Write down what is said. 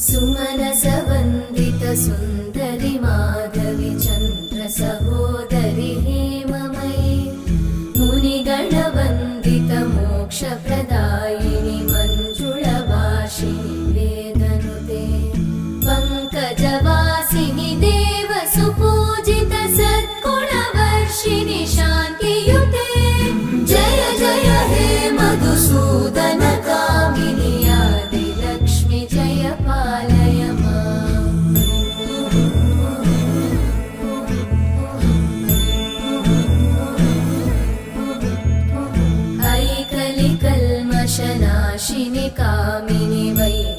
सुमनसवन्दित सुन्दरि माधवि चन्द्र सहोदरि हेममयि मुनिगणवन्दित मोक्षप्रदायिनि मञ्जुळभाषिणि वेदनुते पङ्कजवासिनि देवसुपूजित सद्गुणवर्षिणि शान्तियुते जय जय हे मधुसूदन कामिनि आदिलक्ष्मि जय पालय माम्। ऐकलिकल्मषनाशिनि कामिनि वै